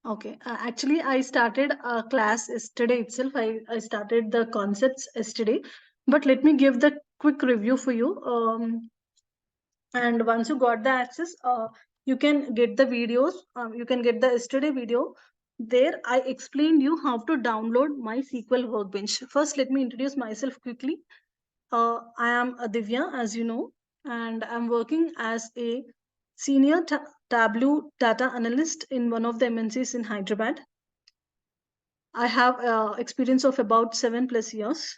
Okay. Actually, I started a class yesterday itself. I started the concepts yesterday, but let me give the quick review for you. And once you got the access, you can get the videos. You can get the yesterday video. There, I explained you how to download MySQL Workbench. First, let me introduce myself quickly. I am Divya, as you know, and I'm working as a senior Tableau data analyst in one of the MNCs in Hyderabad. I have experience of about 7+ years.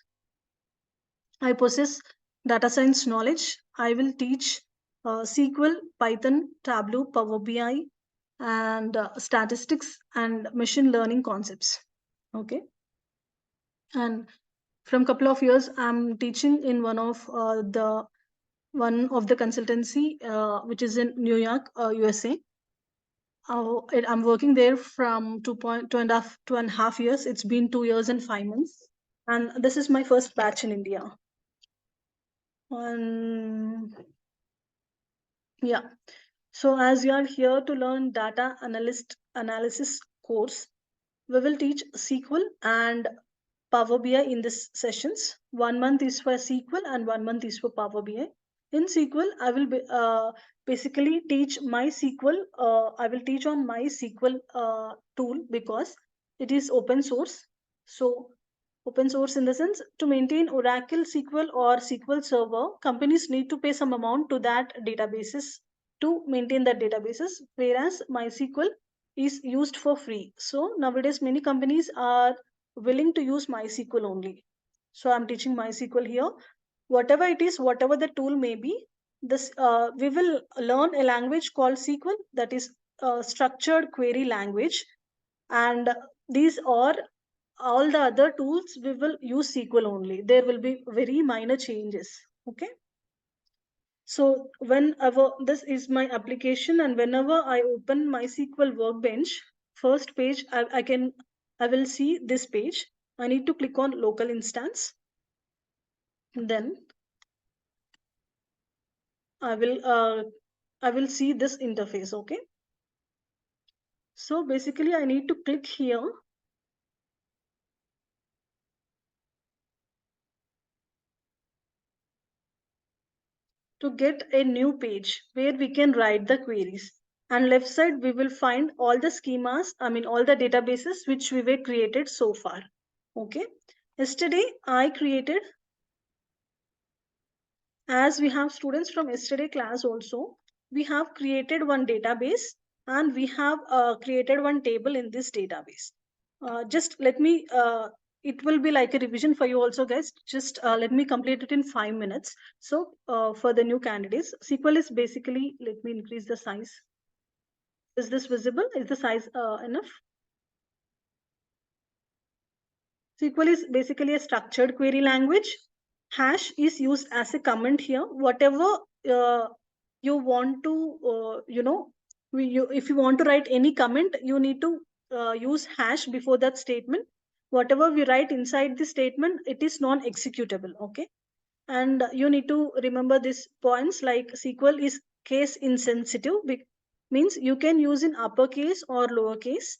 I possess data science knowledge. I will teach SQL, Python, Tableau, Power BI, and statistics and machine learning concepts. Okay, and from couple of years, I'm teaching in one of the consultancy which is in New York, USA. I'm working there from 2.5 years. It's been 2 years and 5 months, and this is my first batch in India. And yeah, so as you are here to learn data analysis course, we will teach SQL and Power BI in this sessions. 1 month is for SQL and 1 month is for Power BI. In SQL, I will basically teach MySQL. I will teach on MySQL tool because it is open source. So open source in the sense, to maintain Oracle SQL or SQL Server, companies need to pay some amount to that databases to maintain that databases, whereas MySQL is used for free. So nowadays many companies are willing to use MySQL only. So I'm teaching MySQL here. Whatever it is, whatever the tool may be, this we will learn a language called SQL, that is structured query language, and these are all the other tools we will use SQL only. There will be very minor changes. Okay. So whenever this is my application and whenever I open MySQL Workbench, first page I will see this page. I need to click on local instance. Then I will see this interface. Okay. So basically I need to click here to get a new page where we can write the queries. And left side, we will find all the schemas, all the databases which we were created so far. Okay. Yesterday, I created, as we have students from yesterday class also, we have created one database and we have created one table in this database. Just let me it will be like a revision for you also, guys. Just let me complete it in 5 minutes. So for the new candidates, SQL is basically, let me increase the size. Is this visible? Is the size enough? SQL is basically a structured query language. Hash is used as a comment here. Whatever you want to if you want to write any comment, you need to use hash before that statement. Whatever we write inside the statement, it is non-executable. Okay. And you need to remember these points, like SQL is case insensitive, means you can use in uppercase or lowercase.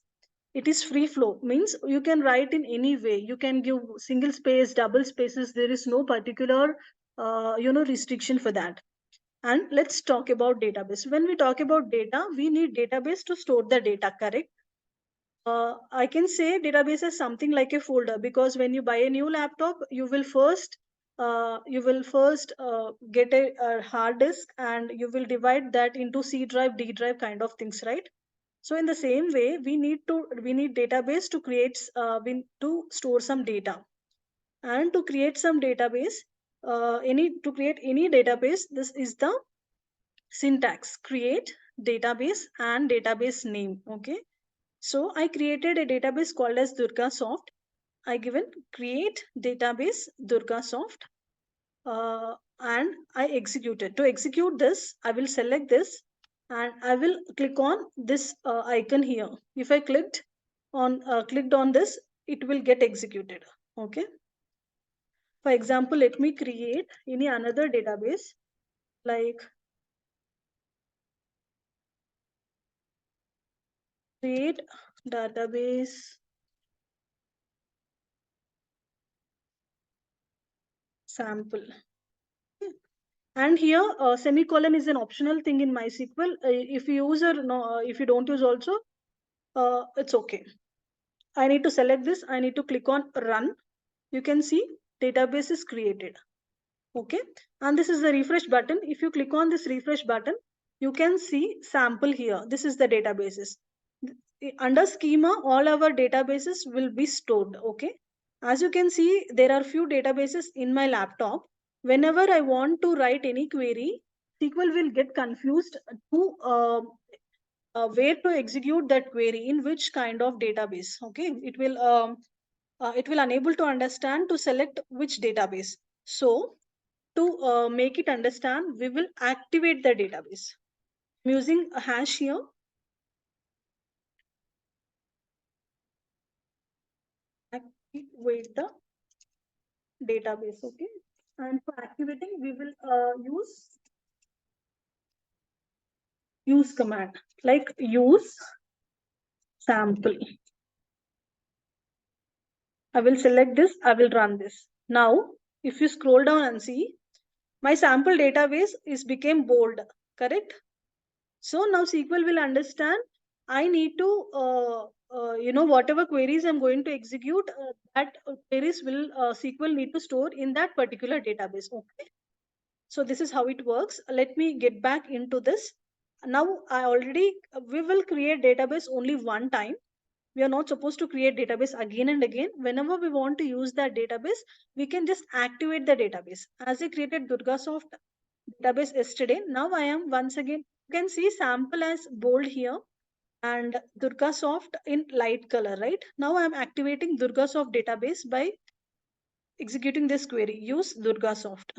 It is free flow, means you can write in any way. You can give single space, double spaces. There is no particular restriction for that. And let's talk about database. When we talk about data, we need database to store the data, correct? I can say database is something like a folder, because when you buy a new laptop, you will first get a hard disk, and you will divide that into C drive, D drive kind of things, right? So in the same way, we need database to to store some data. And to create some database, to create any database, this is the syntax: create database and database name. Okay. So I created a database called as DurgaSoft. I given create database DurgaSoft, and I executed. To execute this, I will select this and I will click on this icon here. If I clicked on this, it will get executed. Okay. For example, let me create any another database, like create database sample. And here semicolon is an optional thing in MySQL. If you use or no, if you don't use also, it's okay. I need to select this. I need to click on run. You can see database is created. Okay. And this is the refresh button. If you click on this refresh button, you can see sample here. This is the databases. Under schema, all our databases will be stored. Okay. As you can see, there are few databases in my laptop. Whenever I want to write any query, SQL will get confused to where to execute that query in which kind of database. Okay. It will unable to understand to select which database. So to make it understand, we will activate the database. I'm using a hash here. Activate the database. Okay. And for activating, we will use command like use sample. I will select this. I will run this. Now, if you scroll down and see, my sample database is became bold. Correct. So now SQL will understand I need to, whatever queries I'm going to execute, that queries will SQL need to store in that particular database. Okay. So this is how it works. Let me get back into this. Now we will create database only one time. We are not supposed to create database again and again. Whenever we want to use that database, we can just activate the database. As I created DurgaSoft database yesterday, now I am once again, you can see sample as bold here and DurgaSoft in light color, right? Now I am activating DurgaSoft database by executing this query, use DurgaSoft.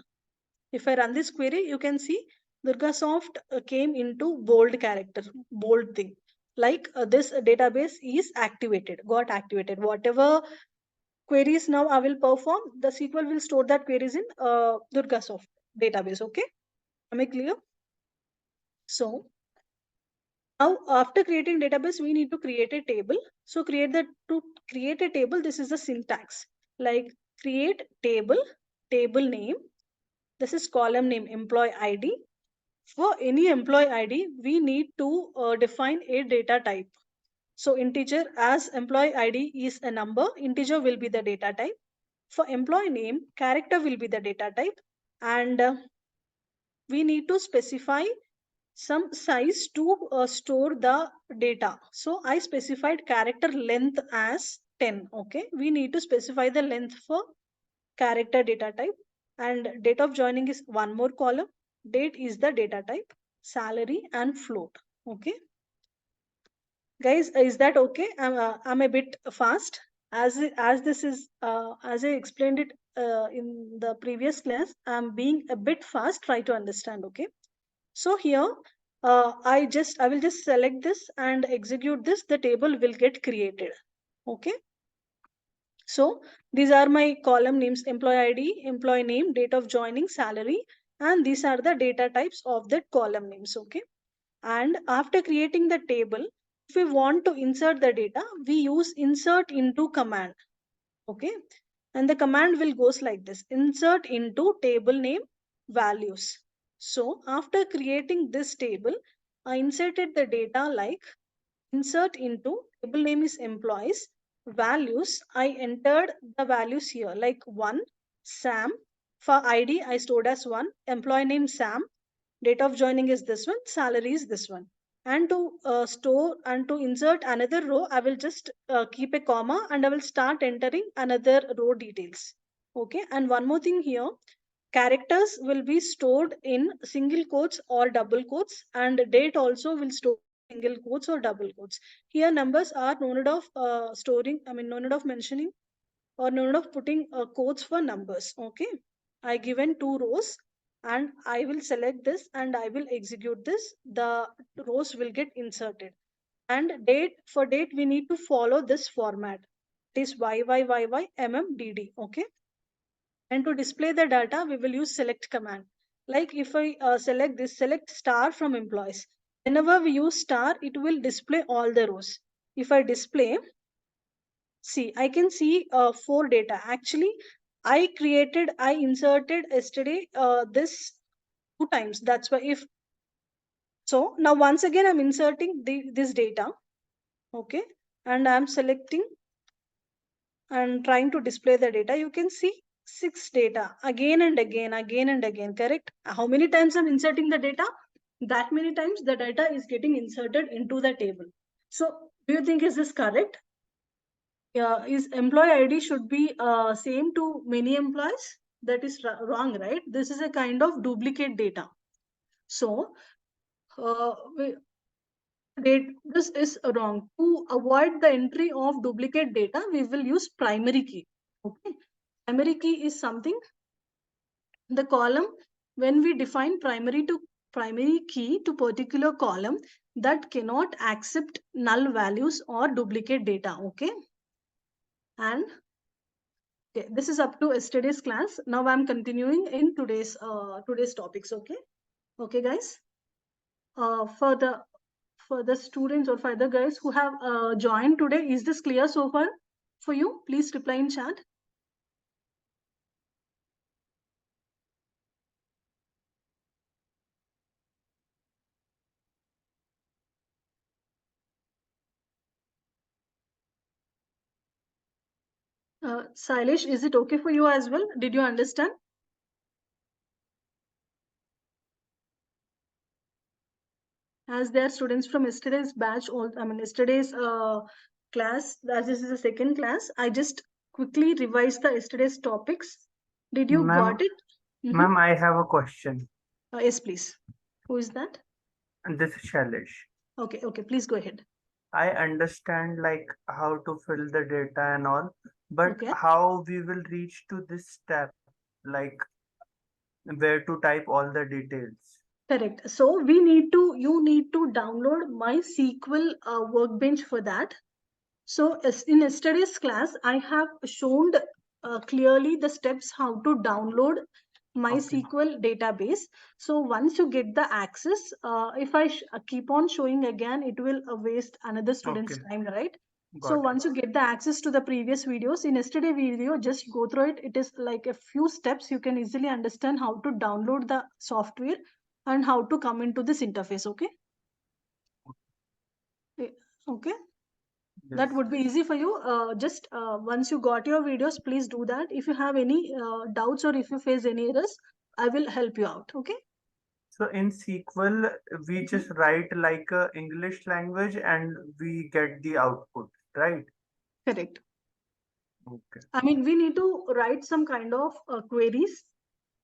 If I run this query, you can see DurgaSoft came into bold character, bold thing. Like this database is activated, got activated. Whatever queries now I will perform, the SQL will store that queries in DurgaSoft database. Okay, am I clear? So now after creating database, we need to create a table. So to create a table, this is the syntax. Like create table, table name. This is column name, employee ID. For any employee ID, we need to define a data type. So integer, as employee ID is a number, integer will be the data type. For employee name, character will be the data type. And we need to specify some size to store the data. So I specified character length as 10. Okay. We need to specify the length for character data type. And date of joining is one more column. Date is the data type, salary and float. Okay. Guys, is that okay? I'm a bit fast. As this is, as I explained it in the previous class, I'm being a bit fast. Try to understand. Okay. So here, I will just select this and execute this. The table will get created. Okay. So these are my column names: employee ID, employee name, date of joining, salary, and these are the data types of that column names. Okay. And after creating the table, if we want to insert the data, we use insert into command. Okay. And the command will goes like this: insert into table name values. So after creating this table, I inserted the data like insert into table name is employees, values. I entered the values here like 1, Sam. For ID, I stored as 1, employee name Sam, date of joining is this one, salary is this one. And to store and to insert another row, I will just keep a comma and I will start entering another row details. Okay. And one more thing here, characters will be stored in single quotes or double quotes, and date also will store single quotes or double quotes. Here numbers are no need of no need of mentioning or no need of putting quotes for numbers. Okay. I given two rows and I will select this and I will execute this. The rows will get inserted. And date, for date, we need to follow this format. It is YYYYMMDD. Okay. And to display the data, we will use select command. Like if I select this, select star from employees. Whenever we use star, it will display all the rows. if I display, see, I can see 4 data. Actually, I inserted yesterday this 2 times. That's why if so, now once again I'm inserting this data, okay, and I'm selecting and trying to display the data. You can see 6 data again and again, correct? How many times I'm inserting the data? That many times the data is getting inserted into the table. So do you think is this correct? Is employee ID should be same to many employees? That is wrong, right? This is a kind of duplicate data. So uh, this is wrong. To avoid the entry of duplicate data, we will use primary key. Okay, primary key is something, the column, when we define primary key to particular column that cannot accept null values or duplicate data. Okay, and okay, this is up to yesterday's class. Now I'm continuing in today's topics. Okay, guys. For the students or for the guys who have joined today, is this clear so far for you? Please reply in chat. Sailesh, is it okay for you as well? Did you understand? As they are students from yesterday's batch, yesterday's class, as this is the second class, I just quickly revised the yesterday's topics. Did you got it? Ma'am, I have a question. Yes, please. Who is that? This is Shailesh. Okay, please go ahead. I understand like how to fill the data and all, but Okay. how we will reach to this step, like where to type all the details. Correct. So you need to download MySQL workbench for that. So in yesterday's class, I have shown clearly the steps how to download MySQL database. So once you get the access, if I keep on showing again, it will waste another student's time, right? So once you get the access to the previous videos, in yesterday video, just go through it. It is like a few steps. You can easily understand how to download the software and how to come into this interface. Okay. Okay. That would be easy for you. Just once you got your videos, please do that. If you have any doubts or if you face any errors, I will help you out. Okay. So in SQL, we just write like a English language and we get the output, right? Correct. Okay. I mean, we need to write some kind of queries,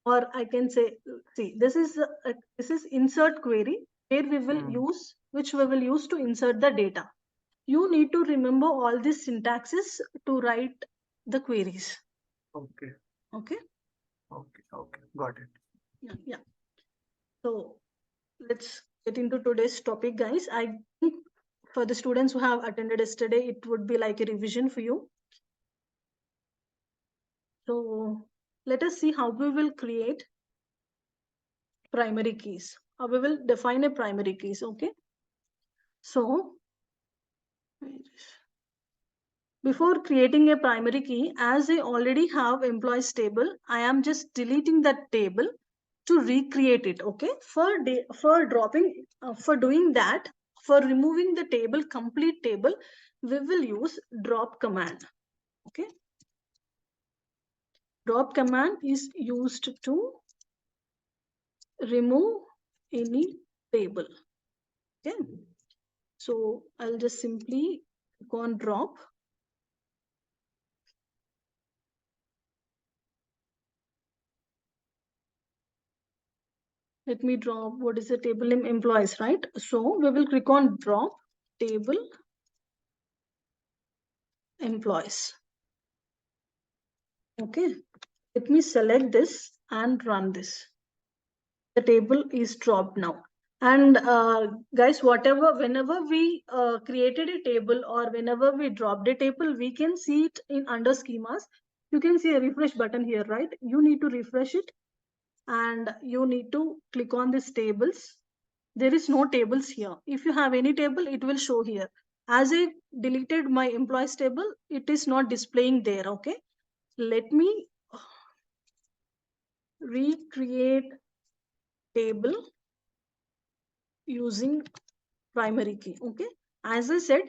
or I can say, see, this is insert query where we will use, which we will use to insert the data. You need to remember all these syntaxes to write the queries. Okay. Okay. Okay. Got it. Yeah. So let's get into today's topic, guys. I think for the students who have attended yesterday, it would be like a revision for you. So let us see how we will create primary keys. How we will define a primary keys. Okay. So before creating a primary key, as I already have employees table, I am just deleting that table to recreate it. Okay. For doing that, for removing the table, complete table, we will use drop command. Okay. Drop command is used to remove any table. Okay. So I'll just simply go on drop. Let me drop what is the table name, employees, right? So we will click on drop table employees. Okay. Let me select this and run this. The table is dropped now. And guys, whenever we created a table or whenever we dropped a table, we can see it in under schemas. You can see a refresh button here, right? You need to refresh it and you need to click on these tables. There is no tables here. If you have any table, it will show here. As I deleted my employees table, it is not displaying there. Okay, let me recreate table using primary key. Okay, as I said,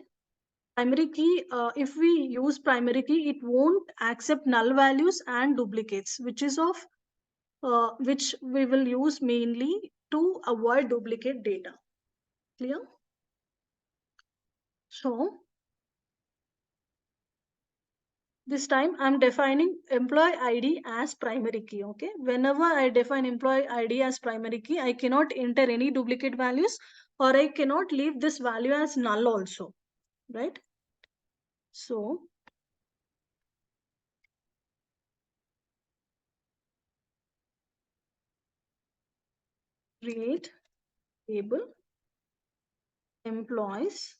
primary key, if we use primary key, it won't accept null values and duplicates, which is of which we will use mainly to avoid duplicate data. Clear? So this time I'm defining employee ID as primary key. Okay, whenever I define employee ID as primary key, I cannot enter any duplicate values, or I cannot leave this value as null also, right? So create table employees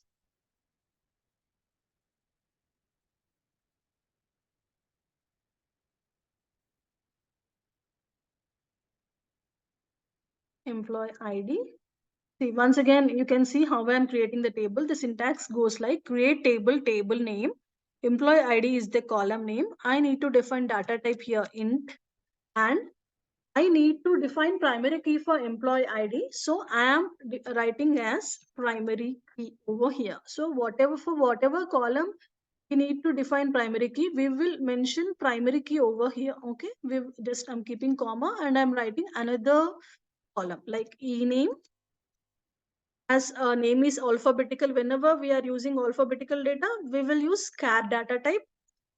employee ID. See, once again, you can see how I'm creating the table. The syntax goes like create table, table name, employee ID is the column name. I need to define data type here int, and I need to define primary key for employee ID. So I am writing as primary key over here. So for whatever column we need to define primary key, we will mention primary key over here. Okay, I'm keeping comma and I'm writing another column like e name. As a name is alphabetical, whenever we are using alphabetical data, we will use char data type,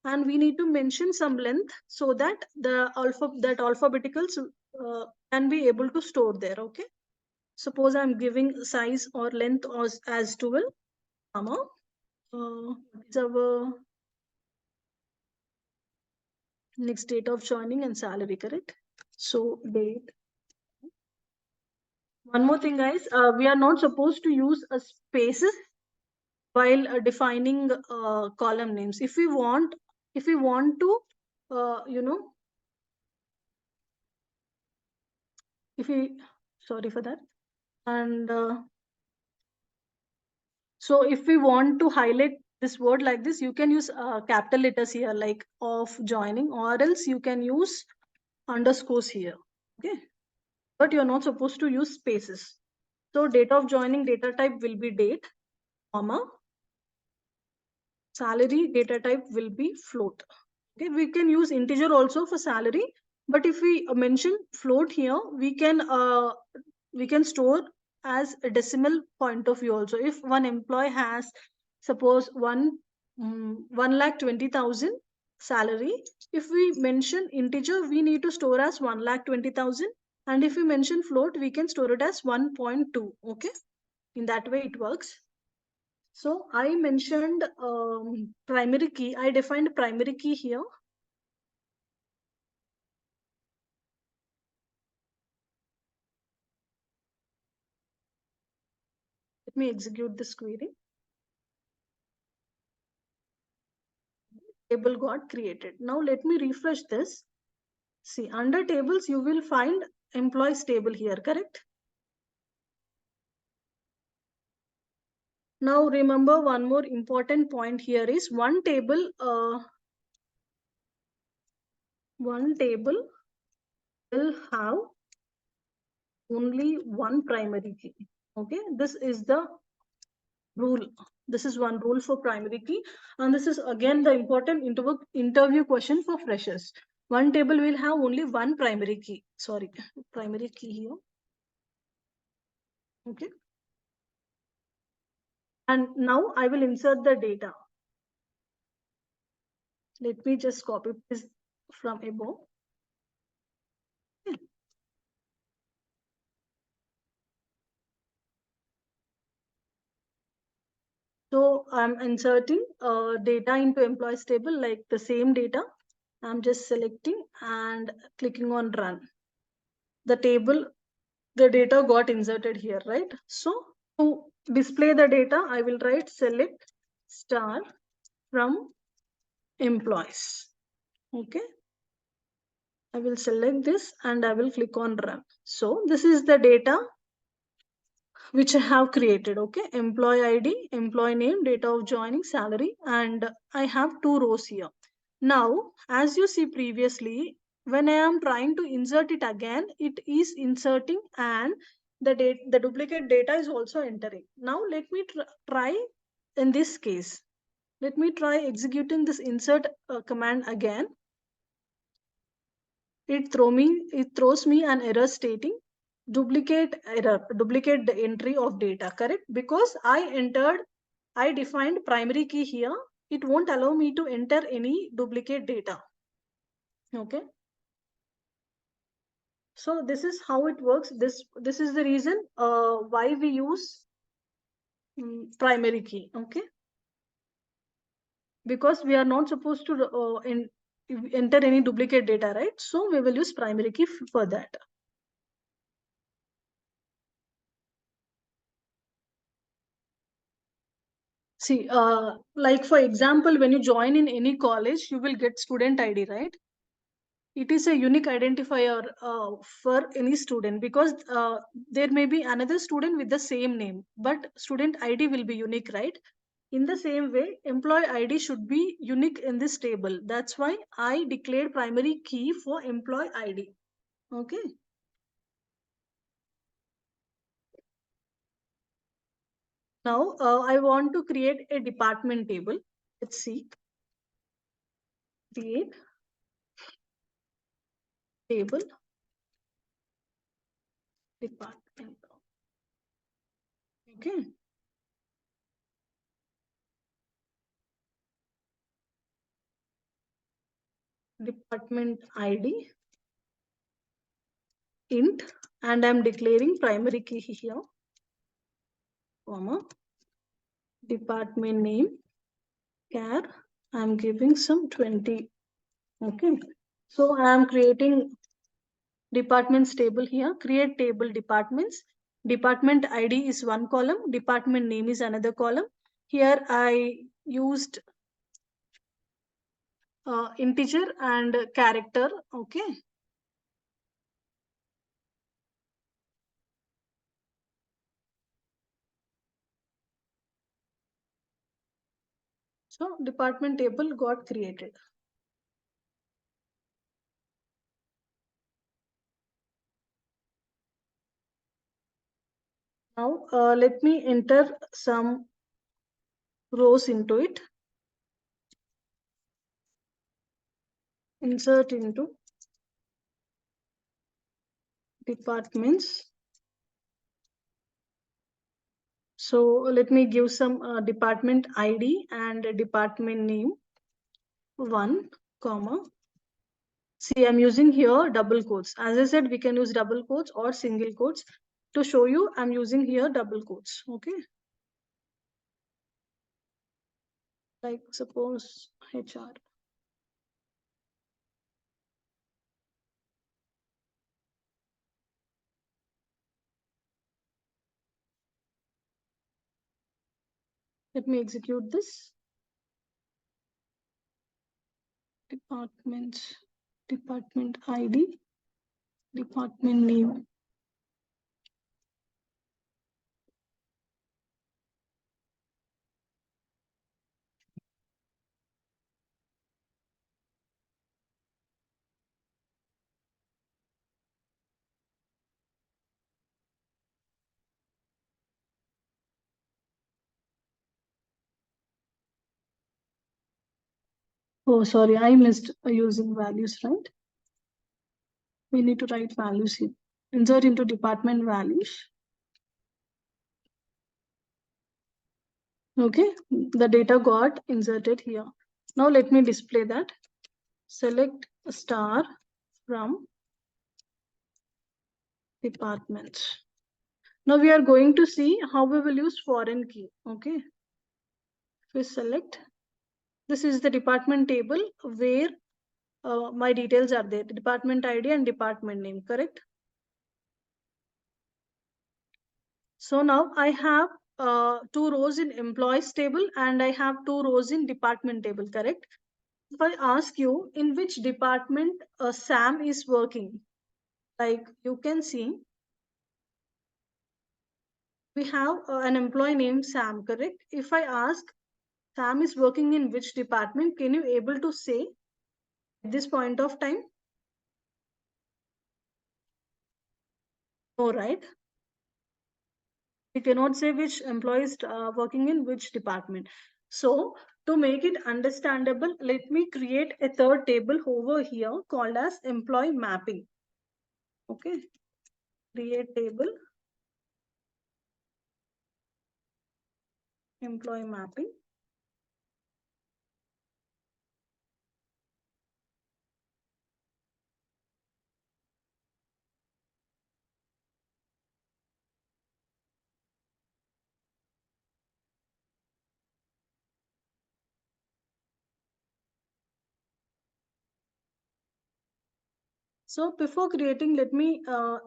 and we need to mention some length so that that alphabeticals can be able to store there. Okay, suppose I'm giving size or length as 12, comma, it's our next date of joining and salary, correct? So date. One more thing, guys, we are not supposed to use a spaces while defining column names. If we want to you know if we sorry for that. And so if we want to highlight this word like this, you can use capital letters here like of joining, or else you can use underscores here. Okay, but you're not supposed to use spaces. So date of joining data type will be date, comma, salary data type will be float. Okay, we can use integer also for salary, but if we mention float here, we can store as a decimal point of view also. If one employee has, suppose, 1,20,000 salary, if we mention integer, we need to store as 1,20,000, and if we mention float, we can store it as 1.2. Okay, in that way it works. So I mentioned primary key. I defined primary key here. Let me execute this query. Table got created. Now let me refresh this. See, under tables, you will find employees table here, correct? Now remember one more important point here is one table will have only one primary key. Okay, this is the rule. This is one rule for primary key, and this is again the important interview question for freshers. One table will have only one primary key. Sorry, primary key here. Okay, and now I will insert the data. Let me just copy this from above. Okay. So I'm inserting data into employees table, like the same data. I'm just selecting and clicking on run. The data got inserted here, right? So to display the data, I will write select star from employees. Okay. I will select this and I will click on run. So this is the data which I have created. Okay, employee ID, employee name, date of joining, salary, and I have two rows here. Now, as you see previously, when I am trying to insert it again, it is inserting and the duplicate data is also entering. Now, let me try in this case. Let me try executing this insert command again. It throws me an error stating duplicate the entry of data, correct? Because I defined primary key here. It won't allow me to enter any duplicate data. Okay. So this is how it works. This is the reason why we use primary key. Okay. Because we are not supposed to enter any duplicate data, right? So we will use primary key for that. See, like for example, when you join in any college, you will get student ID, right? It is a unique identifier for any student because there may be another student with the same name, but student ID will be unique, right? In the same way, employee ID should be unique in this table. That's why I declared primary key for employee ID. Okay. Now I want to create a department table. Let's see. Create table department. Okay. Department ID int, and I'm declaring primary key here, comma, department name char, I'm giving some 20. Okay. So I'm creating departments table here, create table departments. Department ID is one column, department name is another column. Here I used integer and character. Okay. So department table got created. Now let me enter some rows into it. Insert into departments. So let me give some department ID and department name 1, comma. See, I'm using here double quotes. As I said, we can use double quotes or single quotes. To show you, I'm using here double quotes. Okay. Like suppose HR. Let me execute this. Departments, department ID, department name. Oh, sorry, I missed using values, right? We need to write values here. Insert into department values. Okay, the data got inserted here. Now let me display that. Select a star from departments. Now we are going to see how we will use foreign key. Okay, we select, this is the department table where my details are there, the department ID and department name, correct? So now I have two rows in employees table and I have two rows in department table, correct? If I ask you in which department Sam is working, like you can see We have an employee named Sam, correct? If I ask Sam is working in which department, can you able to say at this point of time? No, right? We cannot say which employee is working in which department. So to make it understandable, let me create a third table over here called as employee mapping. Okay, create table, employee mapping. So before creating, let me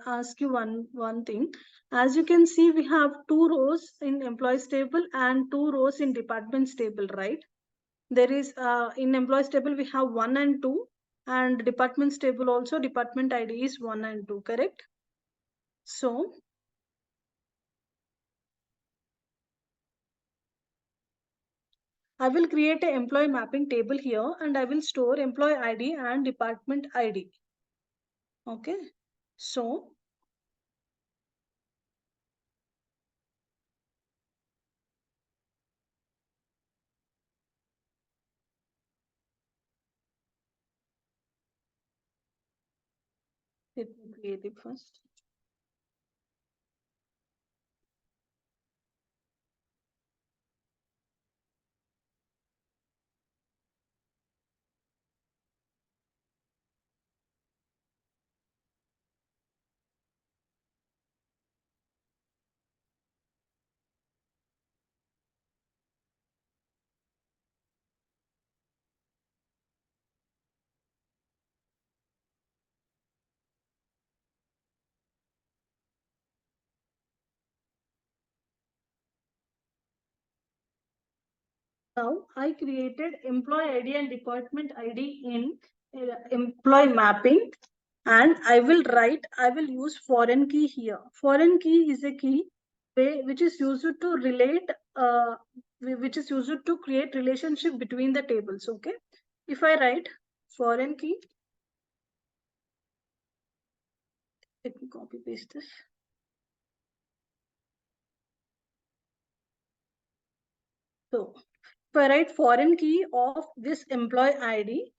ask you one thing. As you can see, we have two rows in employees table and two rows in departments table, right? There is in employees table we have 1 and 2, and departments table also department ID is 1 and 2, correct? So I will create an employee mapping table here and I will store employee ID and department ID. Okay. So let me create it first. Now I created employee ID and department ID in employee mapping, and I will use foreign key here. Foreign key is a key which is used to relate, which is used to create relationship between the tables. Okay. If I write foreign key, let me copy paste this. So if I write foreign key of this employee ID,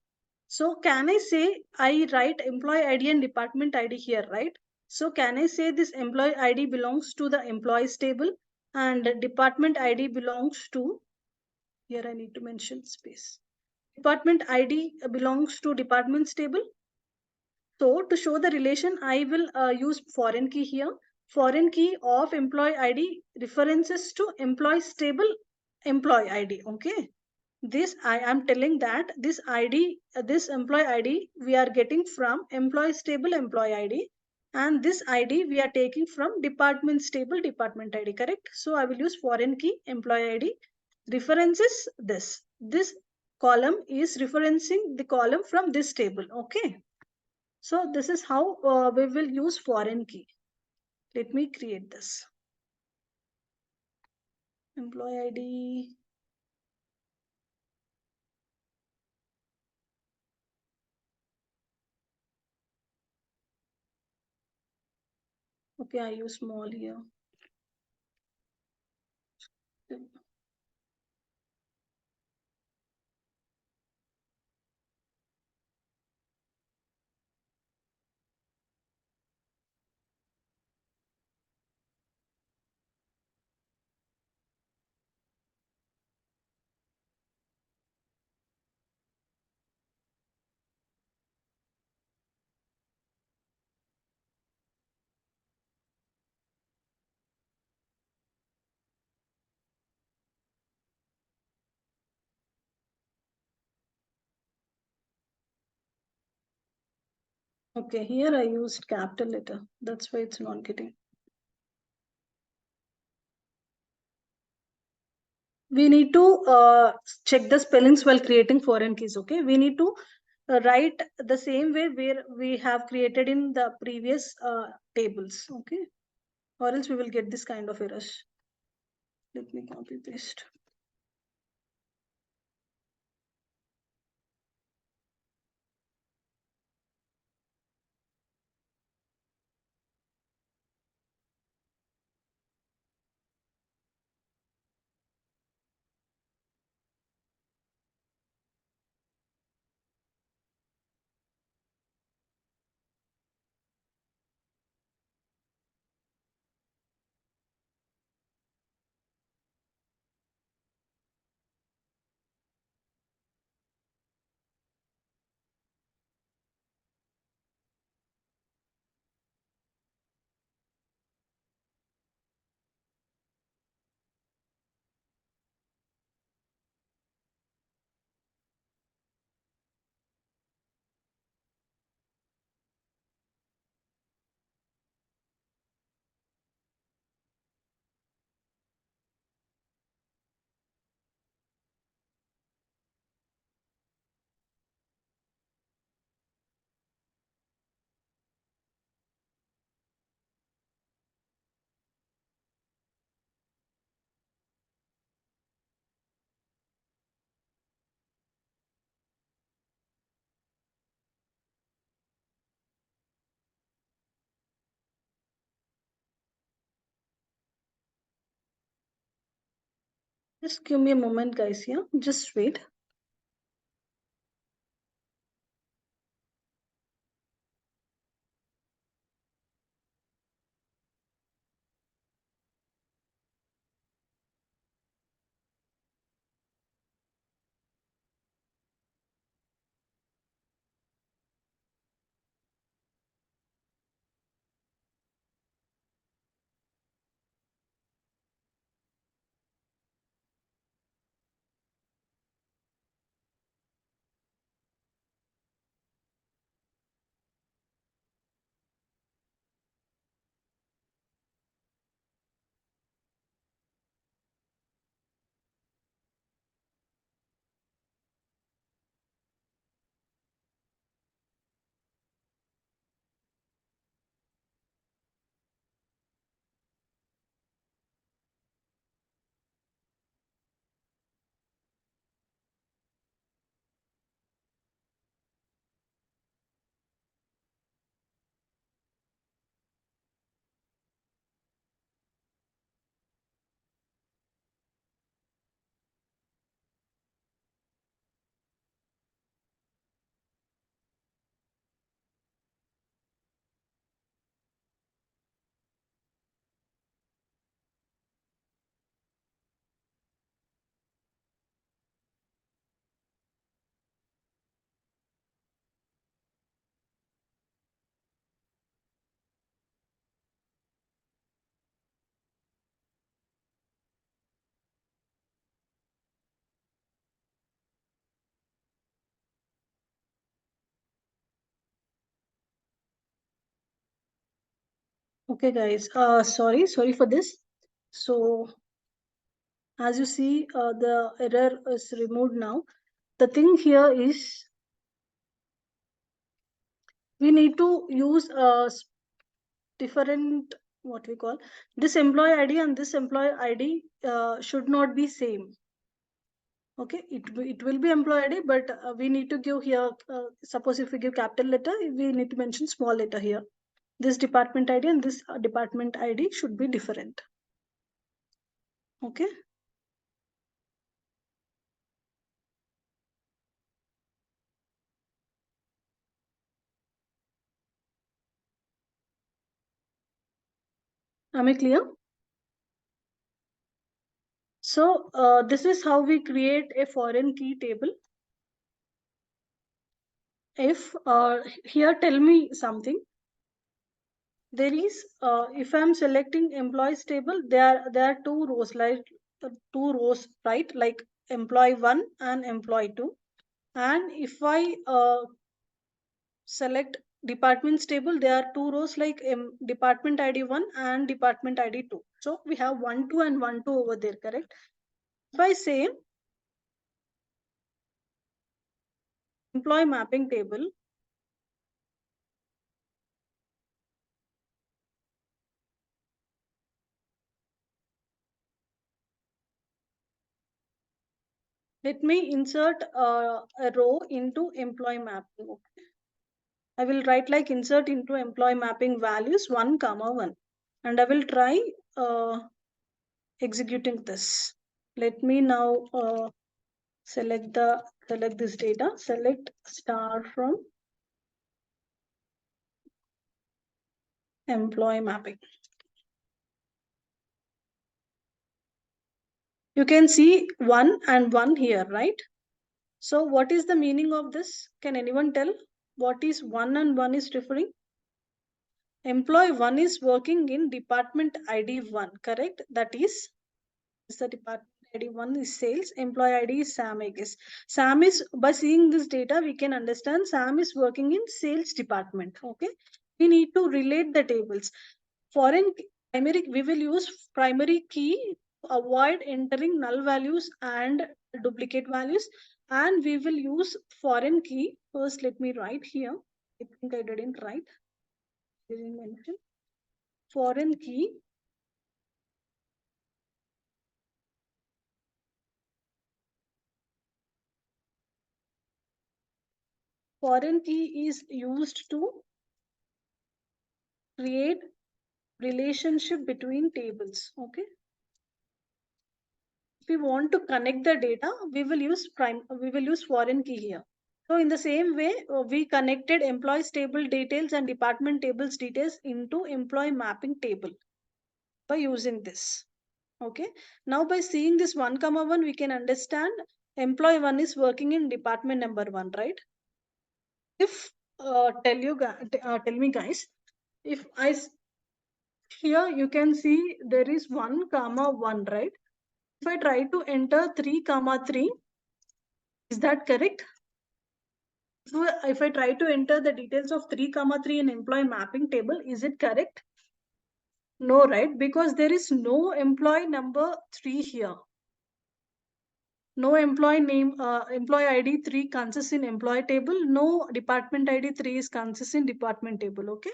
so can I say I write employee ID and department ID here, right? So can I say this employee ID belongs to the employees table and department ID belongs to, here I need to mention space. Department ID belongs to departments table. So to show the relation, I will use foreign key here. Foreign key of employee ID references to employees table employee ID. Okay. This I am telling that this ID, this employee ID we are getting from employees table employee ID, and this ID we are taking from departments table department ID, correct? So I will use foreign key employee ID references this. This column is referencing the column from this table. Okay. So this is how we will use foreign key. Let me create this. Employee ID. Okay, I use small here. Okay, here I used capital letter. That's why it's not getting. We need to check the spellings while creating foreign keys. Okay, we need to write the same way where we have created in the previous tables. Okay. or else we will get this kind of errors. Let me copy paste. Just give me a moment, guys. Here, just wait. Okay, guys. Sorry for this. So as you see, the error is removed now. The thing here is we need to use a different, what we call, this employee ID and this employee ID should not be same. Okay, it will be employee ID, but we need to give here. Suppose if we give capital letter, we need to mention small letter here. This department ID and this department ID should be different. Okay. Am I clear? So this is how we create a foreign key table. If here, tell me something. There is, if I'm selecting employees table, there are two rows, like two rows, right? Like employee one and employee two. And if I select departments table, there are two rows, like department ID 1 and department ID 2. So we have 1 2 and 1 2 over there, correct? If I say employee mapping table, Let me insert a row into employee mapping. Okay. I will write like insert into employee mapping values 1 comma 1, and I will try executing this. Let me now select this data, select star from employee mapping. You can see 1 and 1 here, right? So what is the meaning of this? Can anyone tell what is 1 and 1 is referring? Employee 1 is working in department ID 1, correct? That is the department ID 1 is sales, employee ID is Sam, I guess. Sam is, by seeing this data, we can understand Sam is working in sales department. Okay. We need to relate the tables. Foreign primary, we will use primary key to avoid entering null values and duplicate values. And we will use foreign key. First, let me write here. I think I didn't write. Didn't mention. Foreign key. Foreign key is used to create relationship between tables. Okay. If we want to connect the data, we will use foreign key here. So in the same way, we connected employees table details and department tables details into employee mapping table by using this. Okay. Now by seeing this 1 comma 1, we can understand employee 1 is working in department number 1, right? If tell me guys, if here you can see there is 1 comma 1, right? If I try to enter 3 comma 3, is that correct? So if I try to enter the details of 3 comma 3 in employee mapping table, is it correct? No, right? Because there is no employee number 3 here. No employee name, employee ID 3 consists in employee table. No department ID 3 is consists in department table. Okay.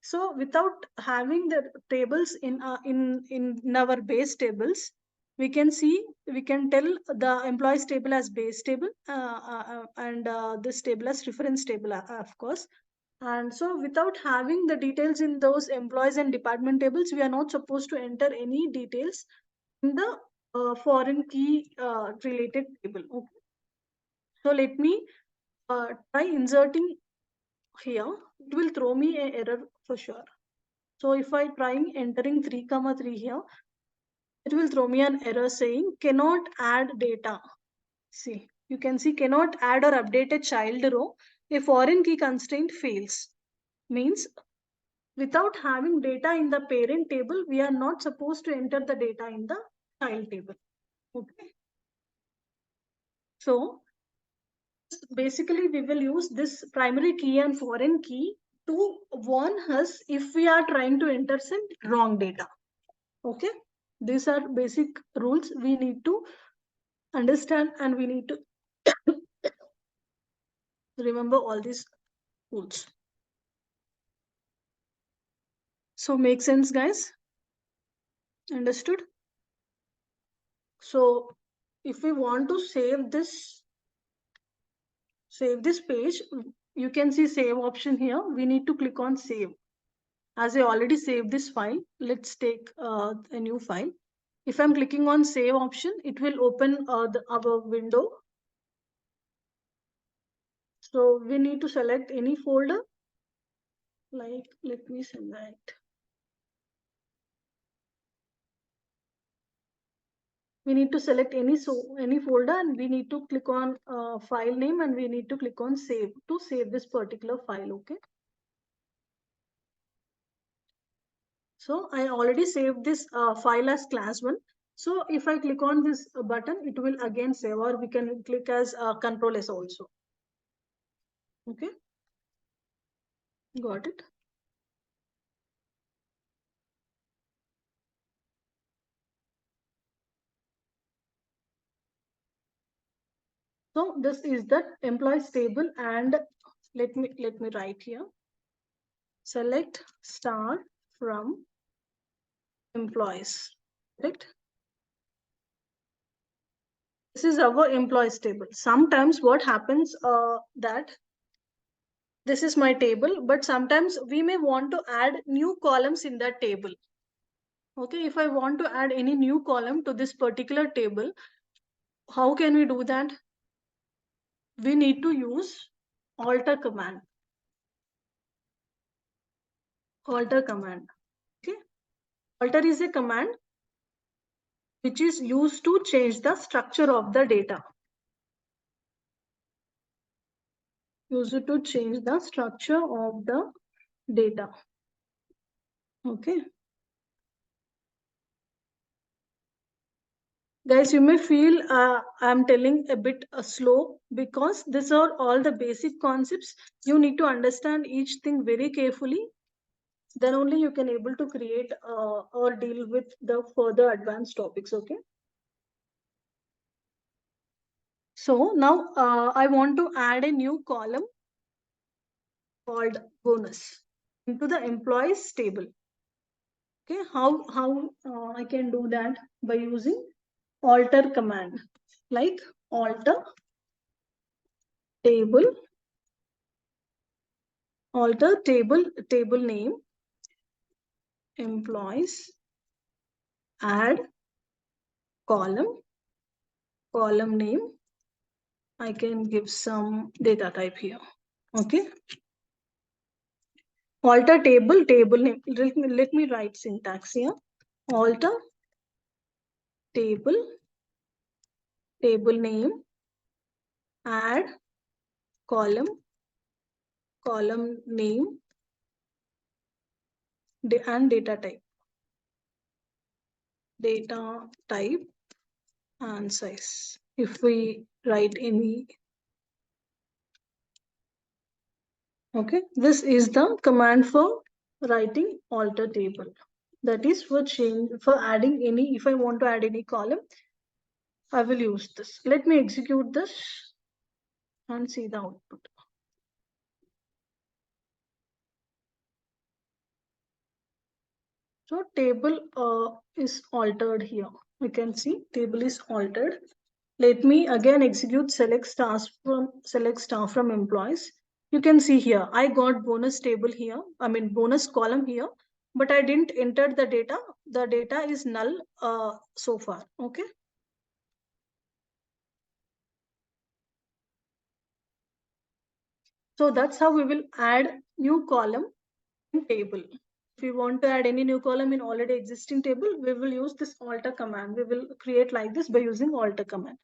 So without having the tables in our base tables, we can tell the employees table as base table and this table as reference table, of course. And so without having the details in those employees and department tables, we are not supposed to enter any details in the foreign key related table. Okay. So let me try inserting here. It will throw me an error for sure. So if I try entering 3 comma 3 here, it will throw me an error saying cannot add data. See, you can see cannot add or update a child row. A foreign key constraint fails. Means without having data in the parent table, we are not supposed to enter the data in the child table. Okay. So basically we will use this primary key and foreign key to warn us if we are trying to enter some wrong data. Okay. These are basic rules we need to understand and we need to remember all these rules. So make sense, guys? Understood? So if we want to save this page, you can see save option here. We need to click on save. As I already saved this file, let's take a new file. If I'm clicking on save option, it will open our window. So we need to select any folder. Like, let me select. We need to select any folder and we need to click on file name and we need to click on save to save this particular file. Okay. So I already saved this file as class 1. So if I click on this button, it will again save, or we can click as Control S also. Okay. Got it. So this is the employees table, and let me write here. Select star from employees. Correct. This is our employees table. Sometimes what happens that this is my table, but sometimes we may want to add new columns in that table. Okay, if I want to add any new column to this particular table, how can we do that? We need to use alter command. Alter command. Okay, alter is a command which is used to change the structure of the data. Used to change the structure of the data. Okay. Guys, you may feel I'm telling a bit slow because these are all the basic concepts. You need to understand each thing very carefully. Then only you can able to create or deal with the further advanced topics. Okay. So now I want to add a new column called bonus into the employees table. Okay, how I can do that by using alter command, like alter table, alter table name, employees, add column name. I can give some data type here. Okay, alter table name. Let me write syntax here. Alter table name, add column name and data type and size. If we write any, okay, this is the command for writing alter table. That is for adding any, if I want to add any column, I will use this. Let me execute this and see the output. So table is altered here. We can see table is altered. Let me again execute select star from employees. You can see here, I got bonus table here. I mean bonus column here, but I didn't enter the data. The data is null so far. Okay. So that's how we will add new column in table. If we want to add any new column in already existing table, we will use this alter command. We will create like this by using alter command.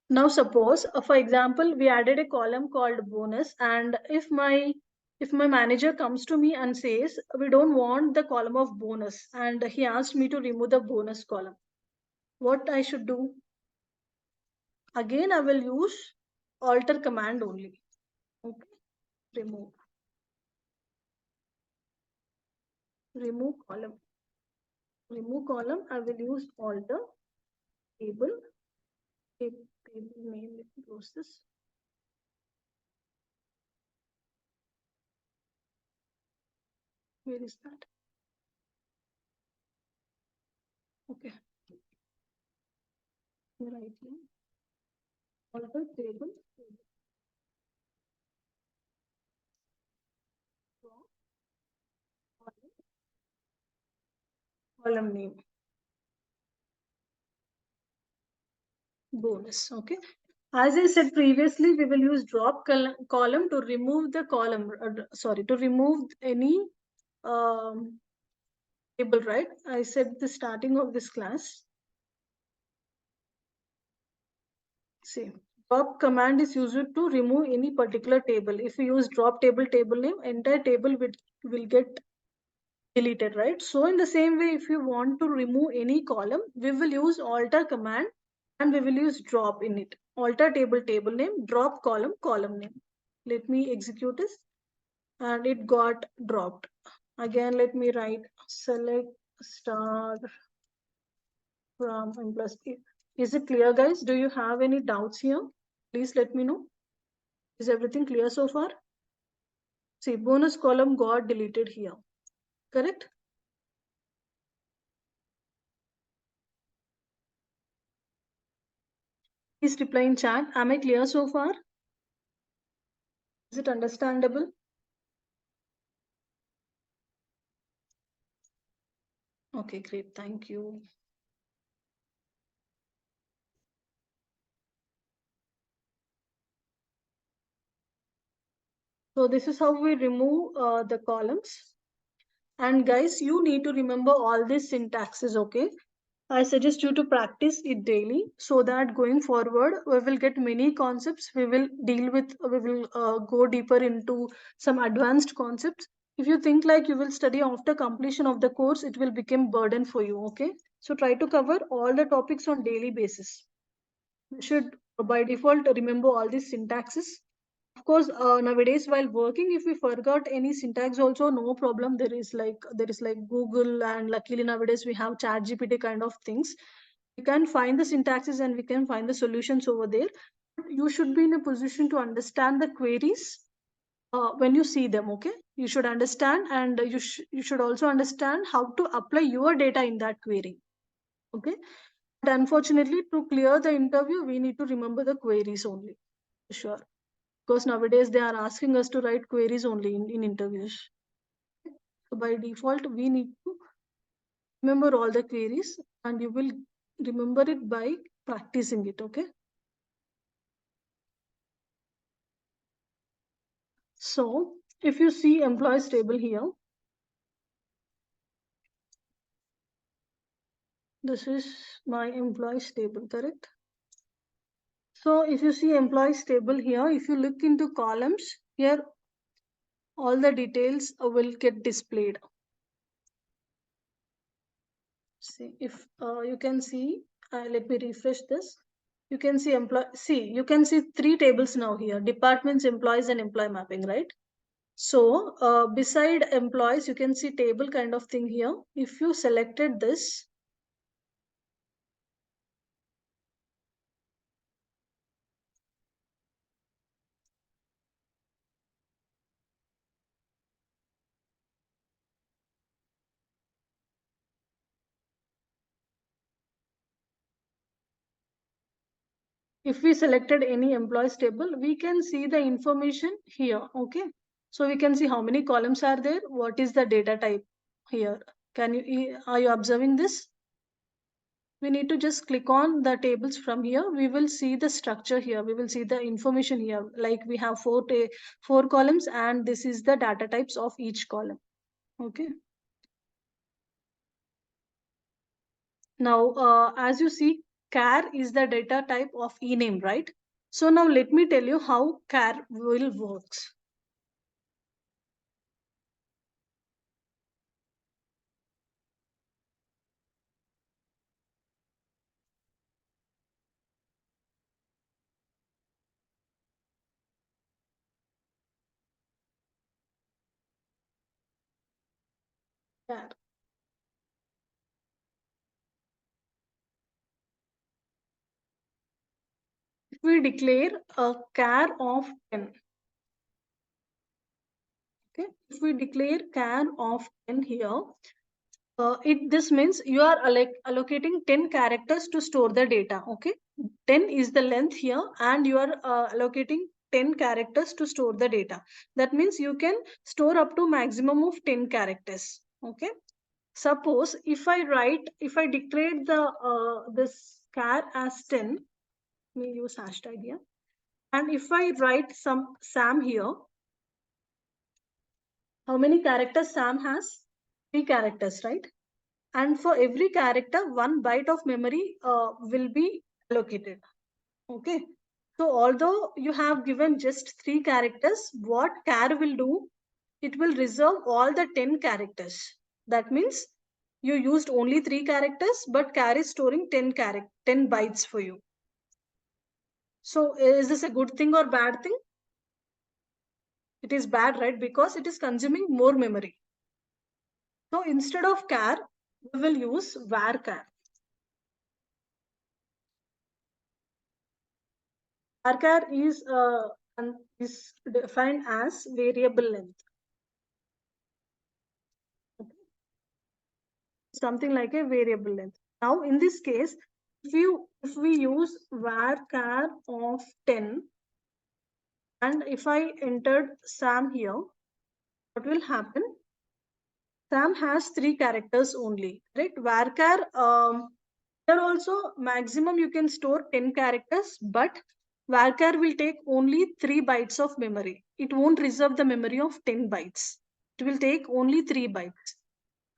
Now suppose, for example, we added a column called bonus, and if my manager comes to me and says we don't want the column of bonus, and he asked me to remove the bonus column, what I should do? Again, I will use alter command only. Okay, remove column. Remove column. I will use alter table name. Let me close this. Where is that? Okay. Right here. Alter table. Column name. Bonus. Okay. As I said previously, we will use drop column to remove the column. To remove any table, right? I said the starting of this class. See, drop command is used to remove any particular table. If you use drop table name, entire table will get deleted, right? So in the same way, if you want to remove any column, we will use alter command and we will use drop in it. Alter table name, drop column name. Let me execute this and it got dropped. Again, let me write select star from M plus A. Is it clear, guys? Do you have any doubts here? Please let me know. Is everything clear so far? See, bonus column got deleted here. Correct? Please reply in chat. Am I clear so far? Is it understandable? Okay, great. Thank you. So this is how we remove the columns. And guys, you need to remember all these syntaxes, okay? I suggest you to practice it daily so that going forward, we will get many concepts. We will go deeper into some advanced concepts. If you think like you will study after completion of the course, it will become burden for you, okay? So try to cover all the topics on daily basis. You should by default remember all these syntaxes. Of course, nowadays while working, if we forgot any syntax also, no problem. There is like Google, and luckily nowadays we have chat GPT kind of things. We can find the syntaxes and we can find the solutions over there. You should be in a position to understand the queries when you see them, okay? You should understand, and you should also understand how to apply your data in that query, okay? But unfortunately, to clear the interview, we need to remember the queries only, for sure. Because nowadays they are asking us to write queries only in interviews. So by default, we need to remember all the queries, and you will remember it by practicing it, okay? So if you see employees table here, this is my employees table, correct? So if you see employees table here, if you look into columns here, all the details will get displayed. See, if you can see, let me refresh this. You can see you can see three tables now here: departments, employees, and employee mapping, right? So beside employees, you can see table kind of thing here. If you selected this, if we selected any employees table, we can see the information here, okay? So we can see how many columns are there, what is the data type here. Are you observing this? We need to just click on the tables from here. We will see the structure here. We will see the information here. Like we have four columns, and this is the data types of each column, okay? Now, as you see, char is the data type of ename, right? So now let me tell you how char will works. Char. If we declare a char of 10, okay? If we declare char of 10 here, this means you are allocating 10 characters to store the data, okay? 10 is the length here, and you are allocating 10 characters to store the data. That means you can store up to maximum of 10 characters, okay? Suppose if I declare this char as 10, let me use hashtag here, and if I write some Sam here, how many characters Sam has? 3 characters, right? And for every character, 1 byte of memory will be allocated, okay? So although you have given just 3 characters, what char will do, it will reserve all the 10 characters. That means you used only 3 characters, but char is storing 10 bytes for you. So is this a good thing or bad thing? It is bad, right? Because it is consuming more memory. So instead of char, we will use varchar. Varchar is defined as variable length. Okay. Something like a variable length. Now, in this case, if we use varchar of 10, and if I entered Sam here, what will happen? Sam has 3 characters only, right? Varchar, here also maximum you can store 10 characters, but varchar will take only 3 bytes of memory. It won't reserve the memory of 10 bytes. It will take only 3 bytes.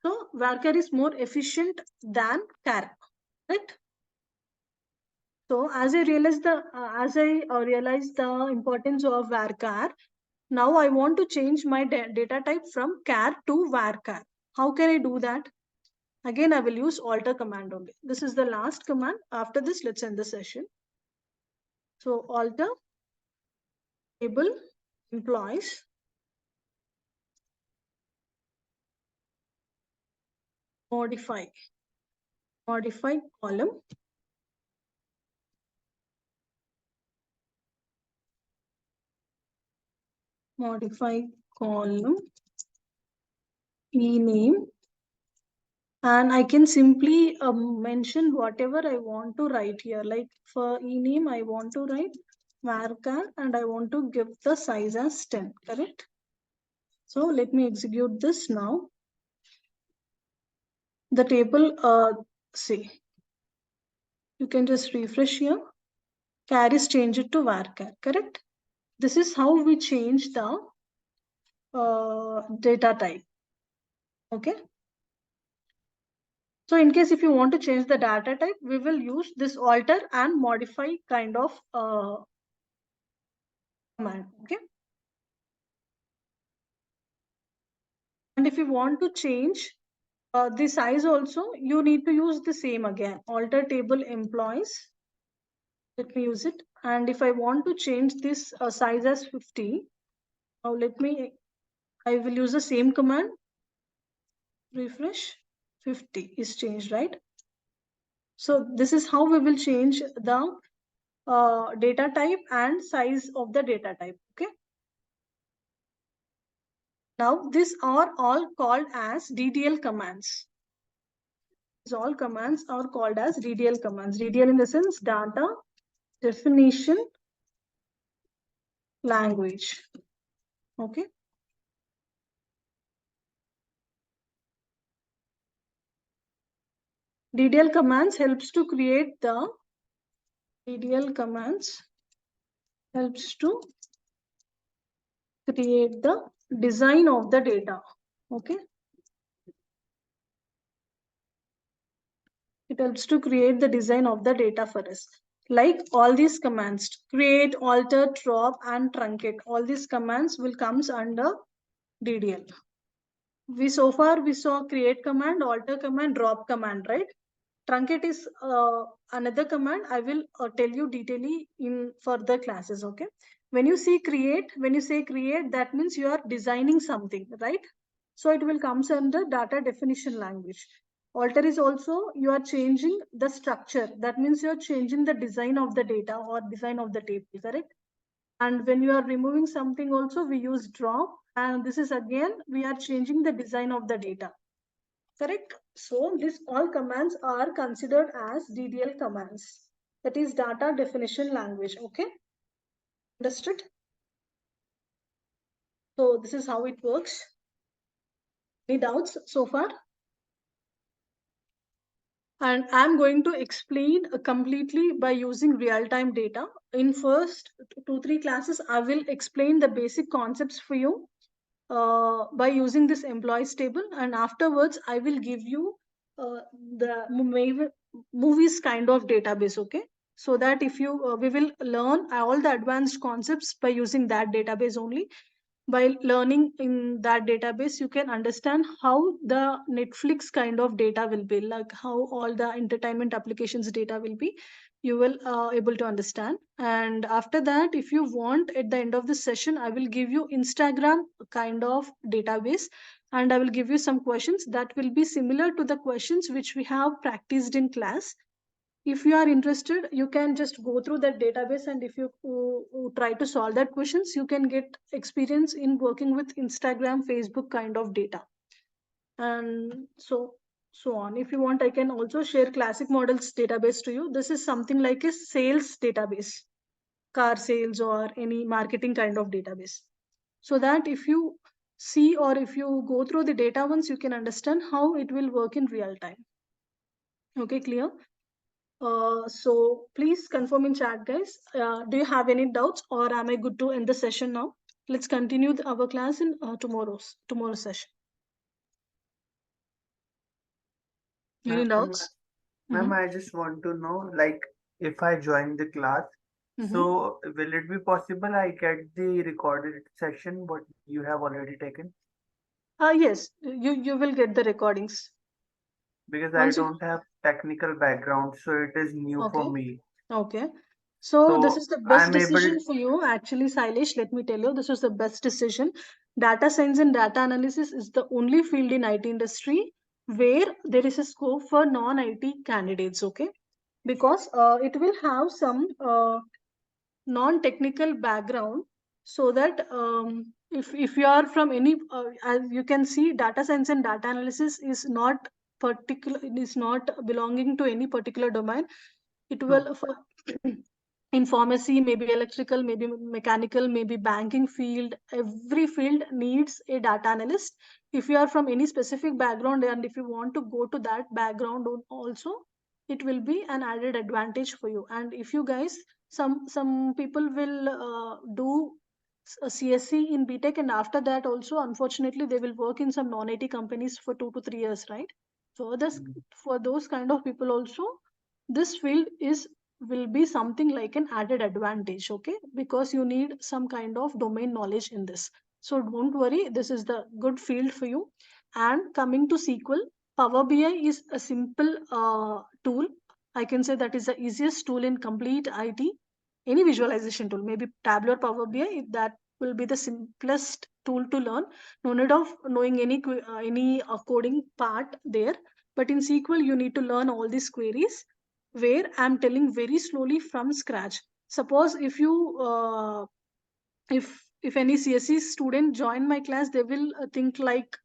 So varchar is more efficient than char, right? So as I realized the importance of varchar, now I want to change my data type from char to varchar. How can I do that? Again, I will use alter command only. This is the last command. After this, let's end the session. So alter table employees modify column modify column ename, and I can simply mention whatever I want to write here. Like for ename, I want to write varchar and I want to give the size as 10, correct? So let me execute this now. The table, see, you can just refresh here. Char is changed to varchar, correct? This is how we change the data type, okay? So in case if you want to change the data type, we will use this alter and modify kind of command, okay? And if you want to change the size also, you need to use the same again, alter table employees. Let me use it. And if I want to change this size as 50, now I will use the same command, refresh, 50 is changed, right? So this is how we will change the data type and size of the data type, okay? Now these are all called as DDL commands. These all commands are called as DDL commands. DDL in the sense data definition language, okay? DDL commands helps to create the DDL commands helps to create the design of the data, okay? It helps to create the design of the data for us. Like all these commands, create, alter, drop, and truncate, all these commands will comes under DDL. We saw create command, alter command, drop command, right? Truncate is another command. I will tell you detailedly in further classes, okay? When you say create, that means you are designing something, right? So it will comes under data definition language. Alter is also you are changing the structure. That means you are changing the design of the data or design of the table, correct? And when you are removing something also, we use drop. And this is again, we are changing the design of the data. Correct? So these all commands are considered as DDL commands. That is data definition language. Okay? Understood? So this is how it works. Any doubts so far? And I'm going to explain completely by using real-time data. In first 2-3 classes, I will explain the basic concepts for you by using this employees table, and afterwards I will give you the movies kind of database, okay? So that if you we will learn all the advanced concepts by using that database only. By learning in that database, you can understand how the Netflix kind of data will be, like how all the entertainment applications data will be. You will able to understand. And after that, if you want, at the end of the session, I will give you Instagram kind of database, and I will give you some questions that will be similar to the questions which we have practiced in class. If you are interested, you can just go through that database, and if you try to solve that questions, you can get experience in working with Instagram, Facebook kind of data. And so so on. If you want, I can also share classic models database to you. This is something like a sales database, car sales or any marketing kind of database. So that if you see or if you go through the data once, you can understand how it will work in real time. Okay, clear? So please confirm in chat, guys. Do you have any doubts or am I good to end the session now? Let's continue our class in tomorrow's session. Any Ma'am, doubts? ma'am, Mm-hmm. I just want to know, like, if I join the class, Mm-hmm. so will it be possible I get the recorded session what you have already taken? Yes, you will get the recordings. Because I Once you don't have technical background, so it is new for okay, me. okay. So this So is the best I'm able. decision for you, actually, Sailesh. Let me tell you, this was the best decision. Data science and data analysis is the only field in IT industry where there is a scope for non-IT candidates. Okay, because it will have some non-technical background, so that if you are from any as you can see, data science and data analysis is not particular, it is not belonging to any particular domain. It True. will for in pharmacy, maybe electrical, maybe mechanical, maybe banking field, every field needs a data analyst. If you are from any specific background and if you want to go to that background also, it will be an added advantage for you. And if you guys, some people will do a CSC in BTech, and after that also unfortunately they will work in some non-IT companies for 2 to 3 years, right? For this, Mm. for those kind of people also, this field is will be something like an added advantage. Okay, because you need some kind of domain knowledge in this. So don't worry, this is the good field for you. And coming to SQL, Power BI is a simple tool. I can say that is the easiest tool in complete IT. Any visualization tool, maybe Tableau or Power BI, that will be the simplest tool to learn. No need of knowing any coding part there. But in SQL, you need to learn all these queries, where I'm telling very slowly from scratch. Suppose if you if any CSE student join my class, they will think like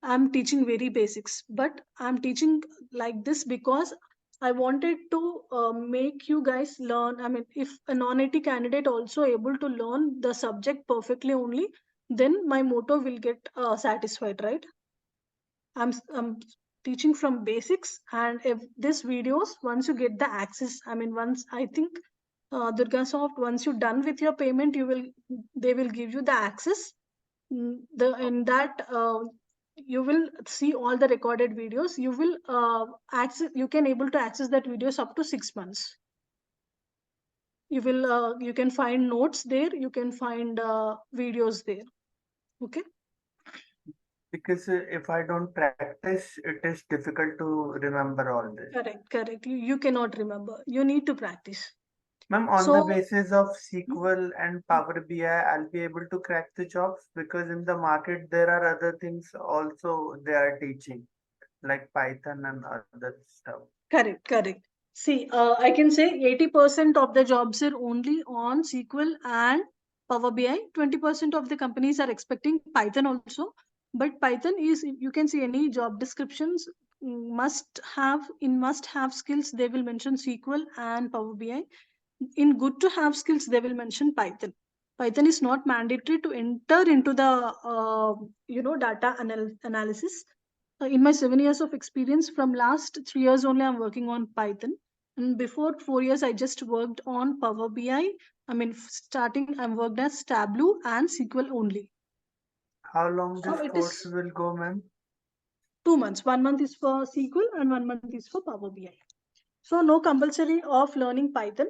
I'm teaching very basics, but I'm teaching like this because I wanted to make you guys learn. I mean, if a non-IT candidate also able to learn the subject perfectly only, then my motto will get satisfied, right? I'm teaching from basics, and if this videos, once you get the access, I mean, once I think DurgaSoft, once you're done with your payment, they will give you the access. The in that you will see all the recorded videos. You will access. You can able to access that videos up to 6 months. You can find notes there. You can find videos there. Okay. Because if I don't practice, it is difficult to remember all this. Correct. Correct. You cannot remember. You need to practice. Ma'am, on the So. basis of Hmm? SQL and Power BI, I'll be able to crack the jobs because in the market there are other things also they are teaching, like Python and other stuff. Correct, correct. See, I can say 80% of the jobs are only on SQL and Power BI. 20% of the companies are expecting Python also. But Python is, you can see any job descriptions, must have skills, they will mention SQL and Power BI. In good to have skills, they will mention Python. Python is not mandatory to enter into the data analysis. In my 7 years of experience, from last 3 years only, I'm working on Python. And before 4 years, I just worked on Power BI. I mean, starting, I worked as Tableau and SQL only. How long So this it course is will go, ma'am? 2 months. 1 month is for SQL and 1 month is for Power BI. So no compulsory of learning Python.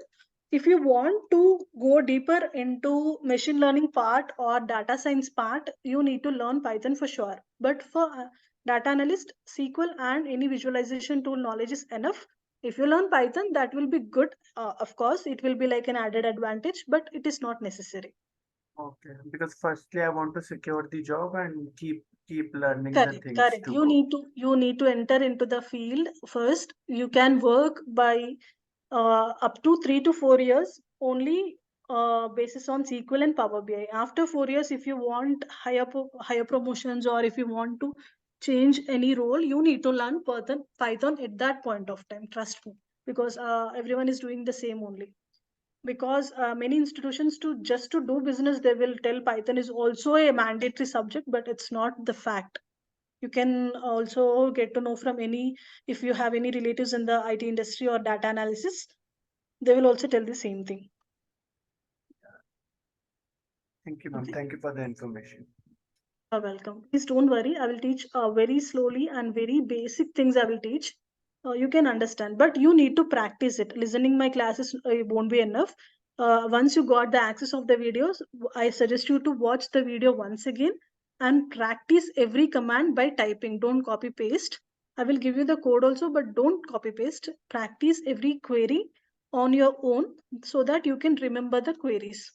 If you want to go deeper into machine learning part or data science part, you need to learn Python for sure. But for data analyst, SQL and any visualization tool knowledge is enough. If you learn Python, that will be good. Of course, it will be like an added advantage, but it is not necessary. Okay, because firstly I want to secure the job and keep learning the Correct, things correct. to go. You need to enter into the field first. You can work by up to 3 to 4 years only basis on SQL and Power BI. After 4 years, if you want higher promotions, or if you want to change any role, you need to learn Python at that point of time. Trust me, because everyone is doing the same only. Because many institutions to do business, they will tell Python is also a mandatory subject, but it's not the fact. You can also get to know from any, if you have any relatives in the IT industry or data analysis, they will also tell the same thing. Thank you, ma'am. Okay. Thank you for the information. You're welcome. Please don't worry. I will teach very slowly and very basic things I will teach. You can understand, but you need to practice it. Listening my classes won't be enough. Once you got the access of the videos, I suggest you to watch the video once again and practice every command by typing. Don't copy paste. I will give you the code also, but don't copy paste. Practice every query on your own so that you can remember the queries.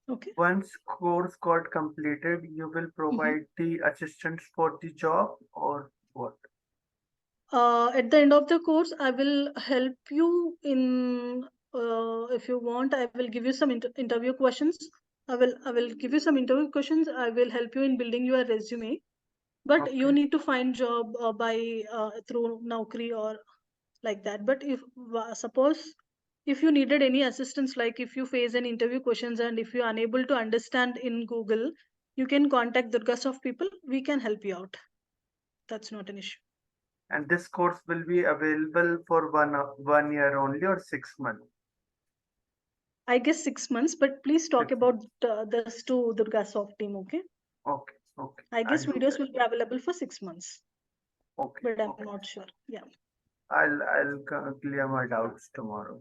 Okay. Once course got completed, you will Mhm. provide the assistance for the job or what? At the end of the course, I will help you in, if you want, I will give you some interview questions. I will give you some interview questions. I will help you in building your resume. But you Okay. need to find job by through Naukri or like that. But if suppose if you needed any assistance, like if you face an interview questions and if you are unable to understand in Google, you can contact Durgasoft people. We can help you out. That's not an issue. And this course will be available for 1 year only or 6 months? I guess 6 months, but please talk 6 months. about this to Durga Soft team, okay? Okay. Okay. I I'll guess do videos that. will be available for 6 months, Okay. but I'm Okay. not sure. Yeah. I'll clear my doubts tomorrow.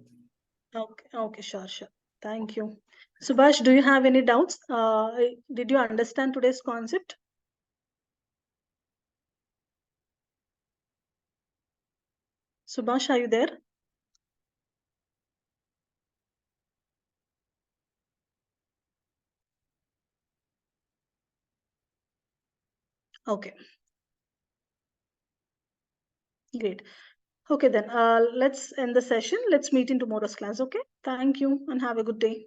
Okay. Okay. Sure. Sure. Thank you. Subhash, do you have any doubts? Did you understand today's concept? Subhash, are you there? Okay. Great. Okay, then let's end the session. Let's meet in tomorrow's class. Okay. Thank you and have a good day.